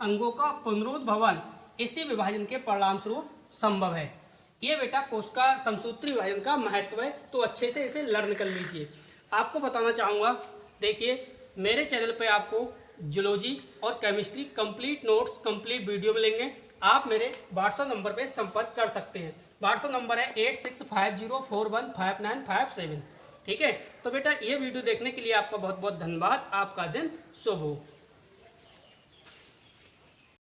अंगों का पुनरुद्भवन इसी विभाजन के परिणाम स्वरूप संभव है। ये बेटा कोशिका समसूत्री विभाजन का महत्व है, तो अच्छे से इसे लर्न कर लीजिए। आपको बताना चाहूँगा, देखिए मेरे चैनल पे आपको जूलॉजी और chemistry complete notes complete video मिलेंगे। आप मेरे व्हाट्सएप नंबर पे संपर्क कर सकते हैं। व्हाट्सएप नंबर है 8650415957। ठीक है, तो बेटा ये वीडियो देखने के लिए आपका बहुत बहुत धन्यवाद। आपका दिन शुभ हो।